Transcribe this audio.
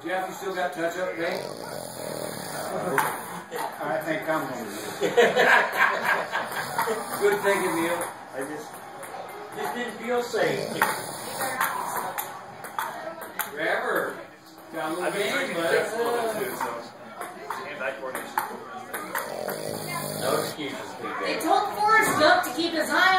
Jeff, you still got touch-up paint? I think I'm going to. Good thinking, Neil. I just didn't feel safe. Trevor, got a little I've been game, drinking but Jeff's a little bit too, so hand-eye coordination. No excuses, big They guy. told Forrest Gump to keep his eye